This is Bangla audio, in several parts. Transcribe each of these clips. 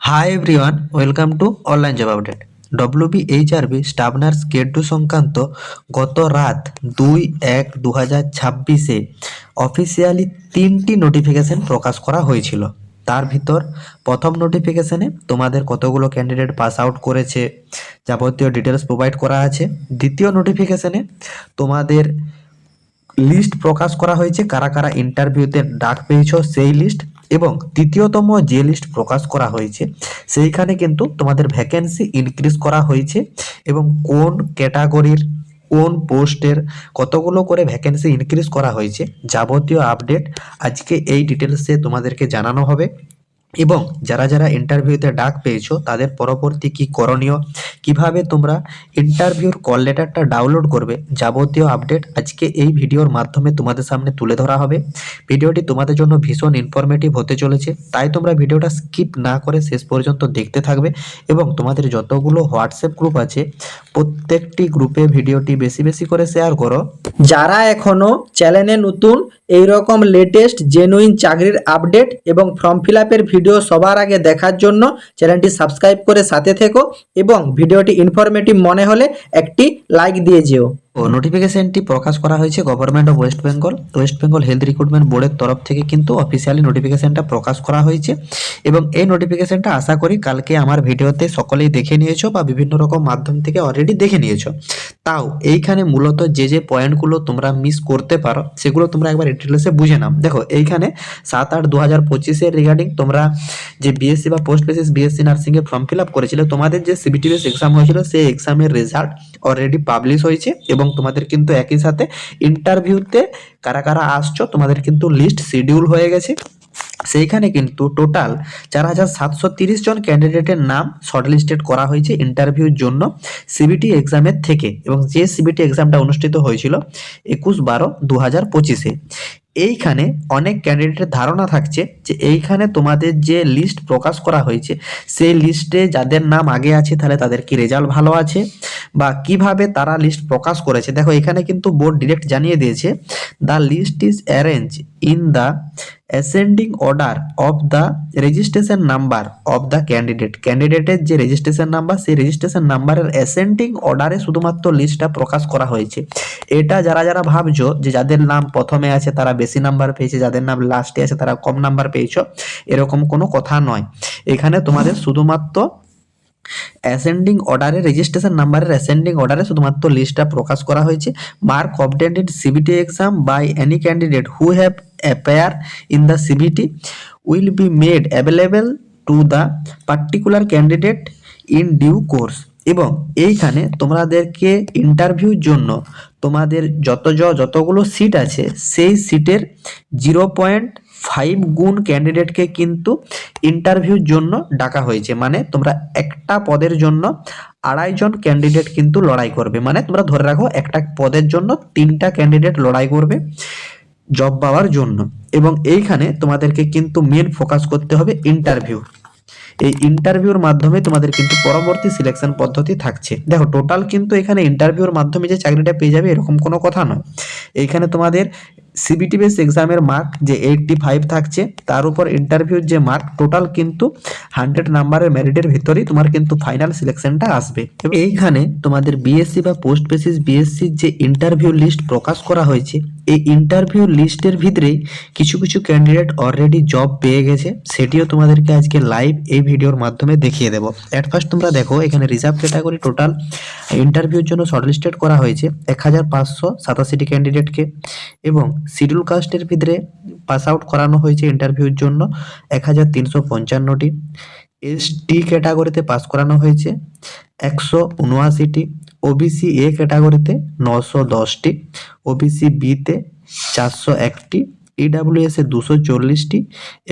Hi everyone, welcome to online job update. ডব্লিউবিএইচআরবি staff nurse grade 2 সংক্রান্ত গত রাত 2/1/2026 অফিসিয়ালি 3টি নোটিফিকেশন প্রকাশ করা হয়েছিল। তার ভিতর প্রথম নোটিফিকেশনে তোমাদের কতগুলো ক্যান্ডিডেট পাস আউট করেছে যাবতীয় ডিটেলস প্রোভাইড করা আছে। দ্বিতীয় নোটিফিকেশনে তোমাদের লিস্ট প্রকাশ করা হয়েছে, কারা কারা ইন্টারভিউতে ডাক পেয়েছো সেই লিস্ট। এবং তৃতীয়তম যে লিস্ট প্রকাশ করা হয়েছে সেইখানে কিন্তু তোমাদের ভ্যাকেন্সি ইনক্রিজ করা হয়েছে এবং কোন ক্যাটাগরির কোন পোস্টের কতগুলো করে ভ্যাকেন্সি ইনক্রিজ করা হয়েছে যাবতীয় আপডেট আজকে এই ডিটেলসে তোমাদেরকে জানানো হবে। এবং যারা যারা ইন্টারভিউতে ডাক পেয়েছো তাদের পরবর্তী কি করণীয়, কিভাবে তোমরা ইন্টারভিউর কল লেটারটা ডাউনলোড করবে, যাবতীয় আপডেট আজকে এই ভিডিওর মাধ্যমে তোমাদের সামনে তুলে ধরা হবে। ভিডিওটি তোমাদের জন্য ভীষণ ইনফরমেটিভ হতে চলেছে, তাই তোমরা ভিডিওটা স্কিপ না করে শেষ পর্যন্ত দেখতে থাকবে। এবং তোমাদের যতগুলো হোয়াটসঅ্যাপ গ্রুপ আছে প্রত্যেকটি গ্রুপে ভিডিওটি বেশি বেশি করে শেয়ার করো। যারা এখনো চ্যানেলে নতুন এই রকম লেটেস্ট জেনুইন চাকরির আপডেট এবং ফর্ম ফিল আপের ভিডিও সবার আগে দেখার জন্য চ্যানেলটি সাবস্ক্রাইব করে সাথে থেকো এবং ভিডিওটি ইনফরমেটিভ মনে হলে একটি লাইক দিয়ে যেও। ও নোটিফিকেশনটি প্রকাশ করা হয়েছে government of West Bengal health recruitment বোর্ডের তরফ থেকে কিন্তু অফিসিয়ালি নোটিফিকেশনটা প্রকাশ করা হয়েছে। এবং এই নোটিফিকেশনটা আশা করি কালকে আমার ভিডিওতে সকলেই দেখে নিয়েছো বা বিভিন্ন রকম মাধ্যম থেকে অলরেডি দেখে নিয়েছো। তাও এইখানে মূলত যে যে পয়েন্টগুলো তোমরা মিস করতে পারো সেগুলো তোমরা একবার ডিটেলসে বুঝে নাও। দেখো এইখানে 7/8/2025 রিগার্ডিং তোমরা যে বিএসসি বা পোস্ট বেসিস বিএসসি নার্সিংয়ে ফর্ম ফিল আপ করেছিলে, তোমাদের যে সিবিটি বেস এক্সাম হয়েছিল সেই এক্সামের রেজাল্ট অলরেডি পাবলিশ হয়েছে। এবং তোমাদের কিন্তু একই সাথে ইন্টারভিউতে কারা কারা আসছো তোমাদের কিন্তু লিস্ট শিডিউল হয়ে গেছে। সেইখানে কিন্তু টোটাল 4730 জন ক্যান্ডিডেটের নাম শর্টলিস্টেড করা হয়েছে ইন্টারভিউর জন্য সিবিটি এক্সামের থেকে। এবং যে সিবিটি এক্সামটা অনুষ্ঠিত হয়েছিল 21/12/2025-এ। এইখানে অনেক ক্যান্ডিডেটের ধারণা থাকছে যে এইখানে তোমাদের যে লিস্ট প্রকাশ করা হয়েছে সেই লিস্টে যাদের নাম আগে আছে তাহলে তাদের কি রেজাল্ট ভালো আছে বা কিভাবে তারা লিস্ট প্রকাশ করেছে। দেখো এখানে কিন্তু বোর্ড ডিরেক্ট জানিয়ে দিয়েছে, the list is arrange in the ascending order of the registration number of the ক্যান্ডিডেটের যে রেজিস্ট্রেশন নাম্বার সেই রেজিস্ট্রেশন নাম্বারের অ্যাসেন্ডিং অর্ডারে শুধুমাত্র লিস্টটা প্রকাশ করা হয়েছে। এটা যারা যারা ভাবছো যে যাদের নাম প্রথমে আছে তারা বেশি নাম্বার পেয়েছে, যাদের নাম লাস্টে আছে তারা কম নাম্বার পেয়েছো, এরকম কোনো কথা নয়। এখানে তোমাদের শুধুমাত্র অ্যাসেন্ডিং অর্ডারে রেজিস্ট্রেশন নাম্বারের অ্যাসেন্ডিং অর্ডারে শুধুমাত্র লিস্টটা প্রকাশ করা হয়েছে। Mark obtained in CBT exam by any candidate who have appear in the CBT will be made available to the particular candidate in due course. এবং এইখানে তোমাদেরকে ইন্টারভিউর জন্য তোমাদের যতগুলো সিট আছে সেই সিটের 0.5 গুণ ক্যান্ডিডেটকে কিন্তু ইন্টারভিউর জন্য ডাকা হয়েছে। মানে তোমরা একটা পদের জন্য 2.5 জন ক্যান্ডিডেট কিন্তু লড়াই করবে। মানে তোমরা ধরে রাখো একটা পদের জন্য 3টা ক্যান্ডিডেট লড়াই করবে জব পাওয়ার জন্য। এবং এইখানে তোমাদেরকে কিন্তু মেন ফোকাস করতে হবে ইন্টারভিউ। এই ইন্টারভিউর মাধ্যমে তোমাদের কিন্তু পরবর্তী সিলেকশন পদ্ধতি থাকছে। দেখো টোটাল কিন্তু এখানে ইন্টারভিউর মাধ্যমে যে চাকরিটা পেয়ে যাবে এরকম কোনো কথা নয়। এইখানে তোমাদের সিবিটি বেস এক্সামের মার্ক যে 85 থাকছে, তার উপর ইন্টারভিউর যে মার্ক টোটাল কিন্তু 100 নাম্বারের মেরিটের ভিতরেই তোমার কিন্তু ফাইনাল সিলেকশনটা আসবে। এইখানে তোমাদের বিএসসি বা পোস্ট বেসিস বিএসসির যে ইন্টারভিউ লিস্ট প্রকাশ করা হয়েছে এই ইন্টারভিউ লিস্টের ভিতরেই কিছু কিছু ক্যান্ডিডেট অলরেডি জব পেয়ে গেছে, সেটিও তোমাদেরকে আজকে লাইভ এই ভিডিওর মাধ্যমে দেখিয়ে দেবো। অ্যাট ফার্স্ট তোমরা দেখো এখানে রিজার্ভ ক্যাটাগরি টোটাল ইন্টারভিউর জন্য শর্টলিস্টেড করা হয়েছে 1587টি ক্যান্ডিডেটকে। এবং শিডিউল কাস্টের ভিতরে পাস আউট করানো হয়েছে ইন্টারভিউর জন্য 1355টি। এসটি ক্যাটাগরিতে পাস করানো হয়েছে 179টি। ওবিসি এ ক্যাটাগরিতে 910টি, ওবিসি বিতে 401টি, ইডাব্লিউএস এ 240টি।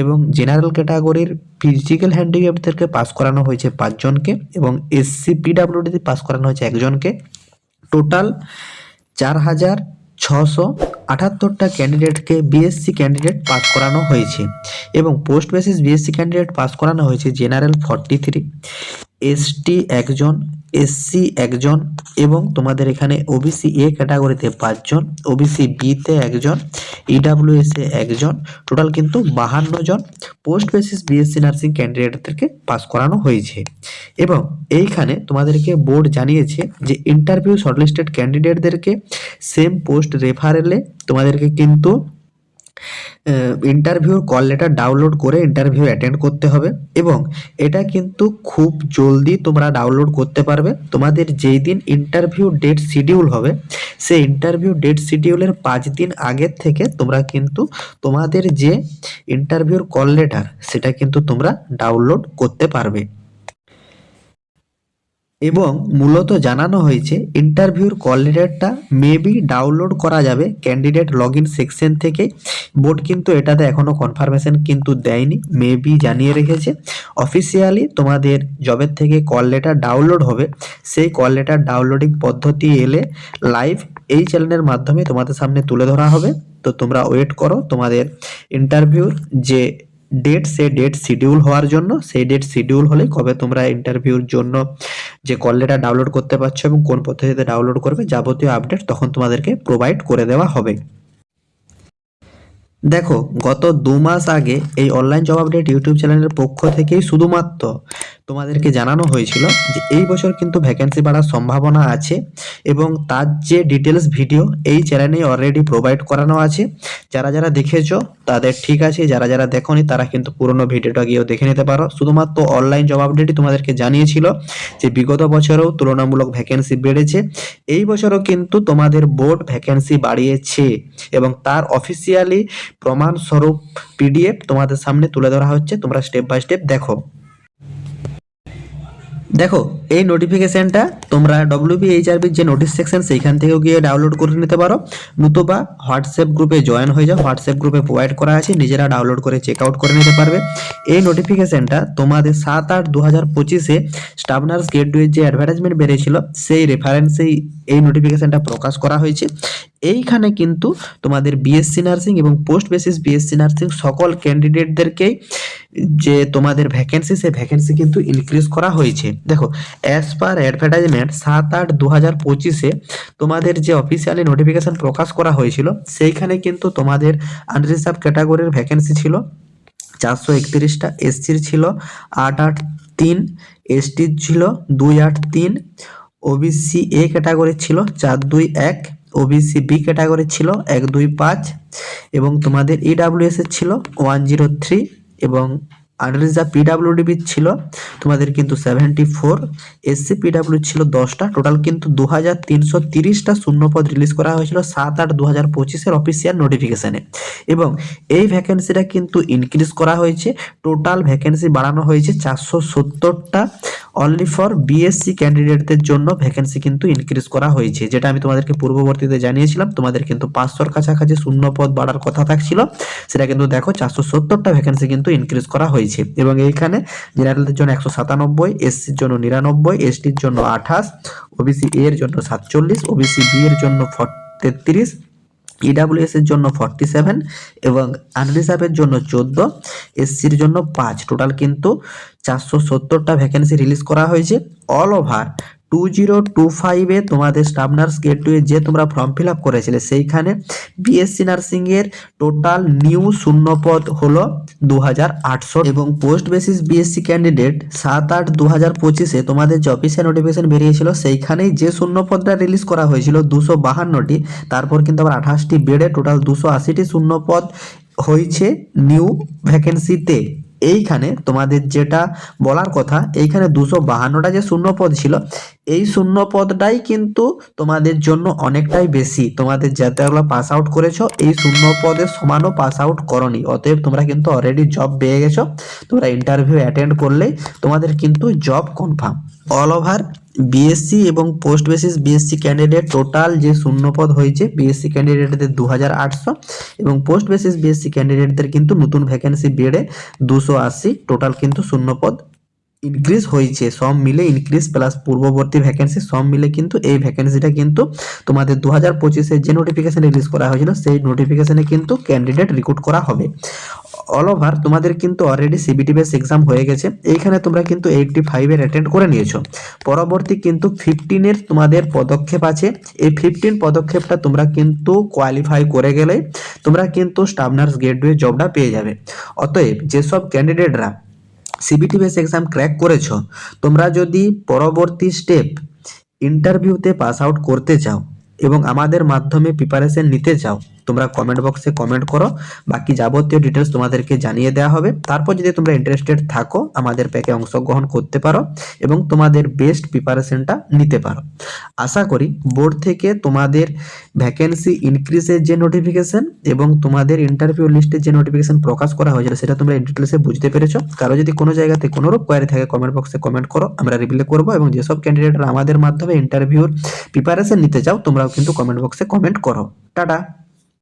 এবং জেনারেল ক্যাটাগরির ফিজিক্যাল হ্যান্ডিক্যাপদেরকে পাস করানো হয়েছে 5 জনকে এবং এসসি পিডাব্লিউডিতে পাস করানো হয়েছে 1 জনকে। টোটাল 4678টা ক্যান্ডিডেটকে বিএসসি ক্যান্ডিডেট পাস করানো হয়েছে। এবং post basis BSc candidate pass করানো হয়েছে জেনারেল 43, এসটি একজন, এসসি একজন এবং তোমাদের এখানে ওবিসি এ ক্যাটাগরিতে 5 জন, ওবিসি বিতে একজন, ইডাব্লিউএস এ একজন, টোটাল কিন্তু 52 জন পোস্ট বেসিস বিএসসি নার্সিং ক্যান্ডিডেটদেরকে পাস করানো হয়েছে। এবং এইখানে তোমাদেরকে বোর্ড জানিয়েছে যে ইন্টারভিউ শর্টলিস্টেড ক্যান্ডিডেটদেরকে সেম পোস্ট রেফারেলে তোমাদেরকে কিন্তু ইন্টারভিউর কল লেটার ডাউনলোড করে ইন্টারভিউ অ্যাটেন্ড করতে হবে এবং এটা কিন্তু খুব জলদি তোমরা ডাউনলোড করতে পারবে। তোমাদের যেই দিন ইন্টারভিউ ডেট শিডিউল হবে সেই ইন্টারভিউ ডেট শিডিউলের 5 দিন আগের থেকে তোমরা কিন্তু তোমাদের যে ইন্টারভিউর কল লেটার সেটা কিন্তু তোমরা ডাউনলোড করতে পারবে। এবং মূলত জানানো হয়েছে ইন্টারভিউর কল লেটারটা মেবি ডাউনলোড করা যাবে ক্যান্ডিডেট লগ ইন সেকশন থেকে। বোর্ড কিন্তু এটাতে এখনও কনফার্মেশন কিন্তু দেয়নি, মেবি জানিয়ে রেখেছে। অফিসিয়ালি তোমাদের জবের থেকে কল লেটার ডাউনলোড হবে, সেই কল লেটার ডাউনলোডিং পদ্ধতি এলে লাইভ এই চ্যানেলের মাধ্যমে তোমাদের সামনে তুলে ধরা হবে। তো তোমরা ওয়েট করো তোমাদের ইন্টারভিউর যে ডেট, সে ডেট শিডিউল হওয়ার জন্য। সেই ডেট শিডিউল হলে কবে তোমরা ইন্টারভিউর জন্য যে কল লেটার ডাউনলোড করতে পারছো এবং কোন পদ্ধতিতে ডাউনলোড করবে যাবতীয় আপডেট তখন তোমাদেরকে প্রোভাইড করে দেওয়া হবে। দেখো, গত 2 মাস আগে এই অনলাইন জব আপডেট ইউটিউব চ্যানেলের পক্ষ থেকেই শুধুমাত্র তোমাদেরকে জানানো হয়েছিল যে এই বছর কিন্তু ভ্যাকেন্সি বাড়ার সম্ভাবনা আছে এবং তার যে ডিটেলস ভিডিও এই চ্যানেলে অলরেডি প্রোভাইড করানো আছে। যারা যারা দেখেছো তাদের ঠিক আছে, যারা যারা দেখোনি তারা কিন্তু পুরোনো ভিডিওটা গিয়েও দেখে নিতে পারো। শুধুমাত্র অনলাইন জব আপডেটই তোমাদেরকে জানিয়েছিল যে বিগত বছরেও তুলনামূলক ভ্যাকেন্সি বেড়েছে, এই বছরও কিন্তু তোমাদের বোর্ড ভ্যাকেন্সি বাড়িয়েছে এবং তার অফিসিয়ালি প্রমাণস্বরূপ পিডিএফ তোমাদের সামনে তুলে ধরা হচ্ছে। তোমরা স্টেপ বাই স্টেপ দেখো। দেখো, এই নোটিফিকেশনটা তোমরা WBHRBর যে নোটিশ সেকশন সেইখান থেকেও গিয়ে ডাউনলোড করে নিতে পারো, নতুবা হোয়াটসঅ্যাপ গ্রুপে জয়েন হয়ে যাও। হোয়াটসঅ্যাপ গ্রুপে প্রোভাইড করা আছে, নিজেরা ডাউনলোড করে চেক আউট করে নিতে পারবে। এই নোটিফিকেশনটা তোমাদের 7/8/2025-এ স্টাফ নার্স গেট 2 এর যে অ্যাডভার্টাইজমেন্ট বেরিয়েছিল সেই রেফারেন্সেই এই নোটিফিকেশনটা প্রকাশ করা হয়েছে। এইখানে কিন্তু তোমাদের বিএসসি নার্সিং এবং পোস্ট বেসিস বিএসসি নার্সিং সকল ক্যান্ডিডেটদেরকেই যে তোমাদের ভ্যাকেন্সি, সেই ভ্যাকেন্সি কিন্তু ইনক্রিজ করা হয়েছে। দেখো, অ্যাজ পার অ্যাডভার্টাইজমেন্ট 7/8/2025-এ তোমাদের যে অফিসিয়ালি নোটিফিকেশন প্রকাশ করা হয়েছিল সেইখানে কিন্তু তোমাদের আনরিজার্ভ ক্যাটাগরির ভ্যাকেন্সি ছিল 431টা, এসসির ছিল 883, এসটির ছিল 283, ওবিসি এ ক্যাটাগরি ছিল 421, ওবিসি বি ক্যাটাগরি ছিল 125 এবং তোমাদের ইডাব্লিউএস এর ছিল 103 এবং আনরিজার্ভ পিডাব্লিউডিবি ছিল তোমাদের কিন্তু 74, এসসি পিডাব্লিউ ছিল 10টা। টোটাল কিন্তু 2330টা শূন্যপদ রিলিজ করা হয়েছিল 7/8/2025-এর অফিসিয়াল নোটিফিকেশনে এবং এই ভ্যাকেন্সিটা কিন্তু ইনক্রিজ করা হয়েছে। টোটাল ভ্যাকেন্সি বাড়ানো হয়েছে 470টা। অনলি ফর বিএসসি ক্যান্ডিডেটদের জন্য ভ্যাকেন্সি কিন্তু ইনক্রিজ করা হয়েছে, যেটা আমি তোমাদেরকে পূর্ববর্তীতে জানিয়েছিলাম। তোমাদের কিন্তু 500-র কাছাকাছি শূন্যপদ বাড়ার কথা থাকছিল, সেটা কিন্তু দেখো 470টা ভ্যাকেন্সি কিন্তু ইনক্রিজ করা হয়েছে। এবং এইখানে জেনারেলদের জন্য 197, এসসির জন্য 99, এসটির জন্য 28, ওবিসি এর জন্য 47, ওবিসি বি এর জন্য 33, ইডাব্লিউএস এর জন্য 47 এবং আনরিজার্ভের জন্য 14, এসসির জন্য 5। টোটাল কিন্তু 470টা ভ্যাকেন্সি রিলিজ করা হয়েছে। অল ওভার 2025-এ তোমাদের স্টাফ নার্স গেট 2 এ যে তোমরা ফর্ম ফিল আপ করেছিলে সেইখানে বিএসসি নার্সিং এর টোটাল নিউ শূন্যপদ হলো 2800 এবং পোস্ট বেসিস বিএসসি ক্যান্ডিডেট 7/8/2025-এ তোমাদের যে অফিসিয়াল নোটিফিকেশন বেরিয়েছিল সেইখানেই যে শূন্যপদটা রিলিজ করা হয়েছিল 252টি, তারপর কিন্তু আবার 28টি বেড়ে টোটাল 280টি শূন্যপদ হয়েছে নিউ ভ্যাকেন্সিতে। এইখানে তোমাদের যেটা বলার কথা, এইখানে 252টা যে শূন্যপদ ছিল এই শূন্যপদটাই কিন্তু তোমাদের জন্য অনেকটাই বেশি। তোমাদের যেতগুলো পাস আউট করেছো এই শূন্যপদের সমানও পাস আউট করনি, অতএব তোমরা কিন্তু অলরেডি জব পেয়ে গেছো। তোমরা ইন্টারভিউ অ্যাটেন্ড করলেই তোমাদের কিন্তু job confirm. All over BSc এবং post basis BSc candidate total যে শূন্যপদ হয়েছে, বিএসসি ক্যান্ডিডেটদের 2800 এবং পোস্ট বেসিস বিএসসি ক্যান্ডিডেটদের কিন্তু নতুন ভ্যাকেন্সি বেড়ে 280। টোটাল কিন্তু শূন্যপদ ইনক্রিজ হয়েছে, সব মিলে ইনক্রিজ প্লাস পূর্ববর্তী ভ্যাকেন্সি সব মিলে কিন্তু এই ভ্যাকেন্সিটা কিন্তু তোমাদের 2025-এর যে নোটিফিকেশন রিলিজ করা হয়েছিল সেই নোটিফিকেশনে কিন্তু ক্যান্ডিডেট রিক্রুট করা হবে। অল ওভার তোমাদের কিন্তু অলরেডি সিবিটি বেস এক্সাম হয়ে গেছে। এইখানে তোমরা কিন্তু 85-এর অ্যাটেন্ড করে নিয়েছো। পরবর্তী কিন্তু 15-এর তোমাদের পদক্ষেপ আছে। এই 15 পদক্ষেপটা তোমরা কিন্তু কোয়ালিফাই করে গেলে তোমরা কিন্তু স্টাফ নার্স গ্রেড 2 জবটা পেয়ে যাবে। অতএব যেসব ক্যান্ডিডেটরা সিবিটি বেস এক্সাম ক্র্যাক করেছো, তোমরা যদি পরবর্তী স্টেপ ইন্টারভিউতে পাস আউট করতে চাও এবং আমাদের মাধ্যমে প্রিপারেশন নিতে চাও, তোমরা কমেন্ট বক্সে কমেন্ট করো, বাকি যাবতীয় ডিটেলস তোমাদেরকে জানিয়ে দেওয়া হবে। তারপর যদি তোমরা ইন্টারেস্টেড থাকো আমাদের প্যাকে অংশগ্রহণ করতে পারো এবং তোমাদের বেস্ট প্রিপারেশনটা নিতে পারো। আশা করি বোর্ড থেকে তোমাদের ভ্যাকেন্সি ইনক্রিজের যে নোটিফিকেশন এবং তোমাদের ইন্টারভিউ লিস্টের যে নোটিফিকেশন প্রকাশ করা হয়েছিল সেটা তোমরা ডিটেলসে বুঝতে পেরেছো। কারো যদি কোনো জায়গাতে কোনোরূপ কোয়ারি থাকে কমেন্ট বক্সে কমেন্ট করো, আমরা রিপ্লাই করবো। এবং যেসব ক্যান্ডিডেটরা আমাদের মাধ্যমে ইন্টারভিউর প্রিপারেশন নিতে চাও তোমরাও কিন্তু কমেন্ট বক্সে কমেন্ট করো। টাটা।